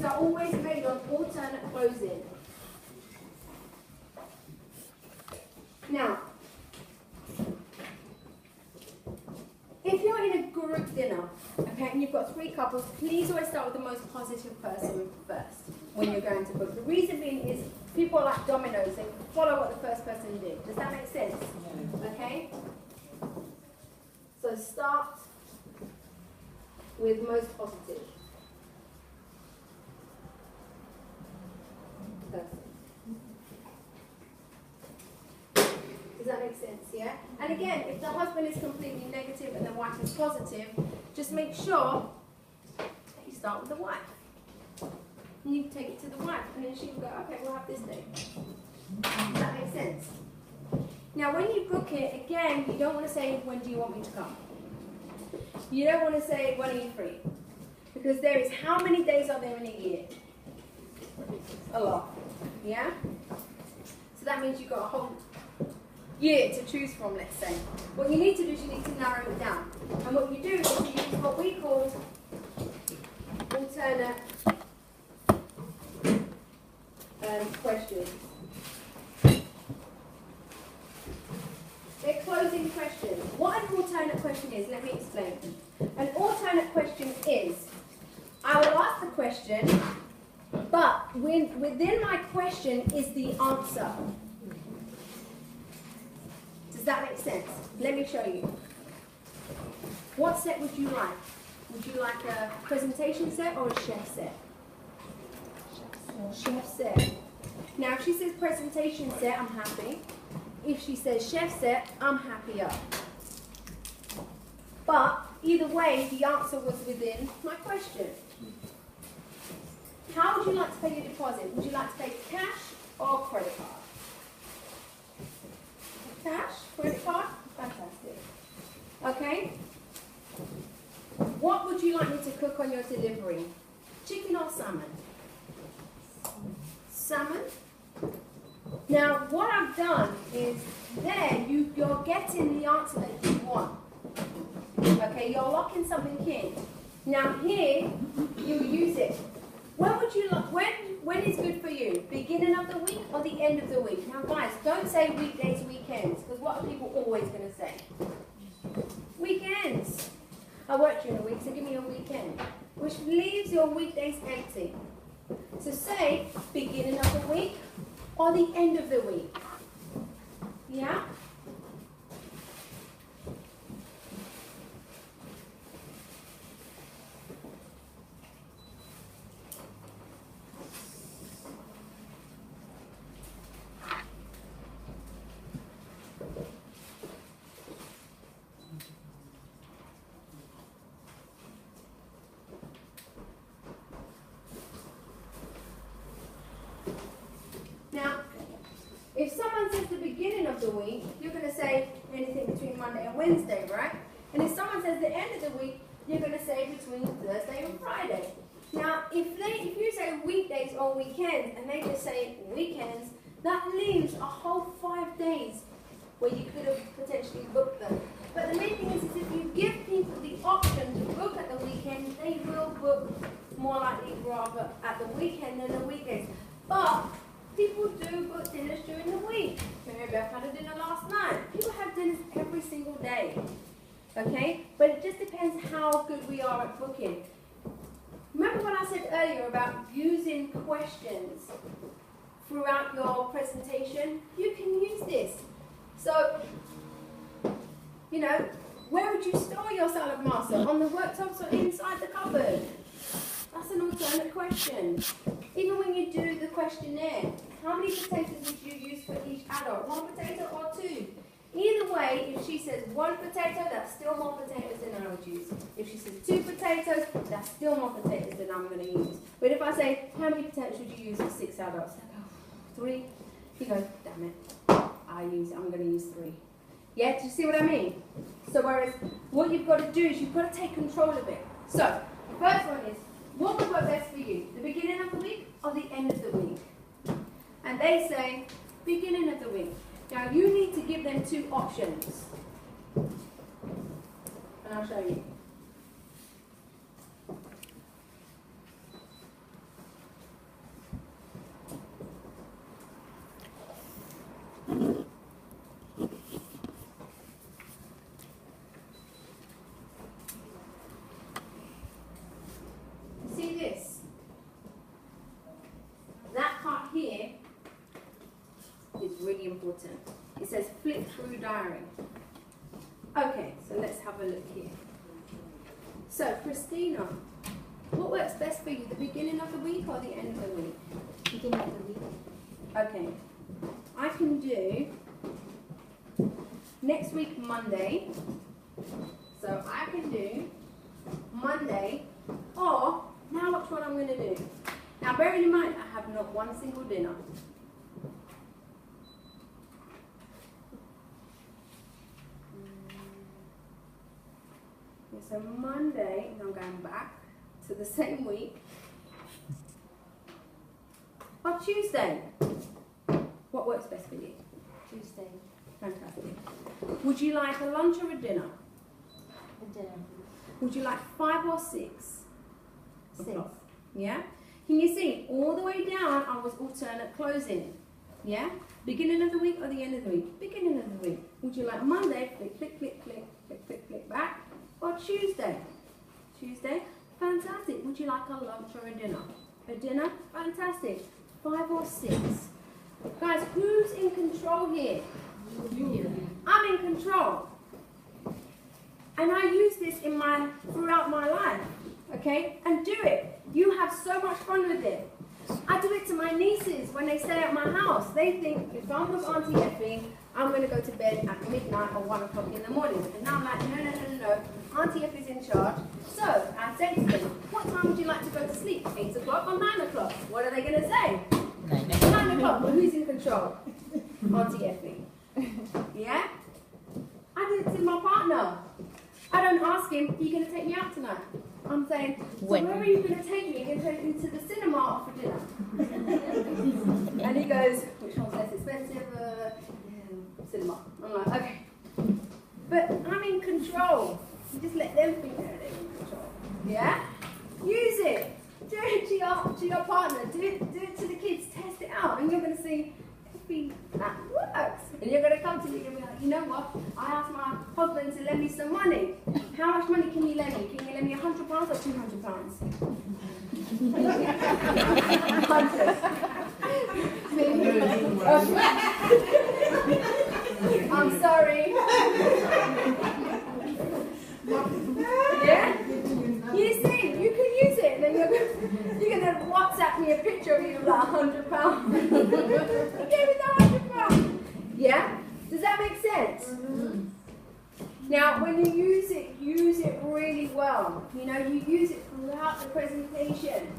These are always made on alternate closing. Now, if you're in a group dinner, okay, and you've got 3 couples, please always start with the most positive person first when you're going to book. The reason being is people are like dominoes, they follow what the first person did. Does that make sense? Okay? So start with most positive person. Does that make sense, yeah? And again, if the husband is completely negative and the wife is positive, just make sure that you start with the wife. And you take it to the wife, and then she will go, okay, we'll have this day. Does that make sense? Now, when you book it, again, you don't want to say, when do you want me to come? You don't want to say, when are you free? Because there is, how many days are there in a year? A lot. Yeah? So that means you've got a whole year to choose from, let's say. What you need to do is you need to narrow it down. And what you do is you use what we call alternate questions. They're closing questions. What an alternate question is, let me explain. An alternate question is, I will ask the question, but within my question is the answer. Does that make sense? Let me show you. What set would you like? Would you like a presentation set or a chef set? Chef set. Now, if she says presentation set, I'm happy. If she says chef set, I'm happier. But either way, the answer was within my question. How would you like to pay your deposit? Would you like to pay cash or credit card? Cash, credit card, fantastic. Okay. What would you like me to cook on your delivery? Chicken or salmon? Salmon. Now, what I've done is there you're getting the answer that you want. Okay, you're locking something in. Now here, you use it. When would you like? When is good for you? Beginning of the week or the end of the week? Now, guys, don't say weekdays, weekends, because what are people always going to say? Weekends. I work during the week, so give me a weekend, which leaves your weekdays empty. So say beginning of the week or the end of the week. Yeah? If someone says the beginning of the week, you're going to say anything between Monday and Wednesday, right? And if someone says the end of the week, you're going to say between Thursday and Friday. Now, if you say weekdays or weekends, and they just say weekends, that leaves a whole 5 days where you could have potentially booked them. But the main thing is if you give people the option to book at the weekend, they will book more likely rather at the weekend than the weekdays. But people do book dinners during the week. Mary Beth had a dinner last night. People have dinners every single day. Okay? But it just depends how good we are at booking. Remember what I said earlier about using questions throughout your presentation? You can use this. So, you know, where would you store your salad master? On the worktops or inside the cupboard? That's an alternate question. Even when you do the questionnaire, how many potatoes would you use for each adult? 1 potato or 2? Either way, if she says 1 potato, that's still more potatoes than I would use. If she says 2 potatoes, that's still more potatoes than I'm going to use. But if I say, how many potatoes would you use for 6 adults? I go, 3. You go, damn it, I'm going to use 3. Yeah, do you see what I mean? So whereas, what you've got to do is you've got to take control of it. So, the first one is, what would work best for you? The beginning of the week or the end of the week? And they say, beginning of the week. Now you need to give them 2 options. And I'll show you. important. It says flip through diary. Okay, so let's have a look here. So, Christina, what works best for you, the beginning of the week or the end of the week? Beginning of the week. Okay, I can do next week Monday, so I can do Monday, or now watch what I'm going to do. Now bearing in mind I have not one single dinner. So Monday, and I'm going back to the same week. Or Tuesday. What works best for you? Tuesday. Fantastic. Would you like a lunch or a dinner? A dinner. Would you like 5 or 6? 6. Yeah? Can you see, all the way down I was alternate closing. Yeah? Beginning of the week or the end of the week? Beginning of the week. Would you like Monday, click, click, click, click, click, click, click back? Or Tuesday? Tuesday? Fantastic. Would you like a lunch or a dinner? A dinner? Fantastic. 5 or 6? Guys, who's in control here? You. I'm in control. And I use this throughout my life. Okay? And do it. You have so much fun with it. I do it to my nieces when they stay at my house. They think if I'm with Auntie Effie, I'm going to go to bed at midnight or 1 o'clock in the morning. And now I'm like, no. Auntie Effie's in charge. So I say to them, what time would you like to go to sleep? 8 o'clock or 9 o'clock? What are they going to say? 9 o'clock. Well, who's in control? Auntie Effie. Yeah? I do it to my partner. I don't ask him, are you going to take me out tonight? I'm saying, so where are you going to take me? You're going to take me to the cinema or for dinner? And he goes, which one's less expensive? Cinema. I'm like, okay. But I'm in control. You just let them think they're in control. Yeah? Use it. Do it to your partner. Do it to the kids. Test it out. And you're going to see, that works. And you're going to come to me and be like, you know what? I asked my husband to lend me some money. How much money can you lend me? Can you lend me £100 or £200? 100. I'm sorry. Yeah? You see, you can use it. And then you're going to WhatsApp me a picture of you with that £100. Give me the £100. Yeah? Does that make sense? Mm-hmm. Now, when you use it really well. You know, you use it throughout the presentation.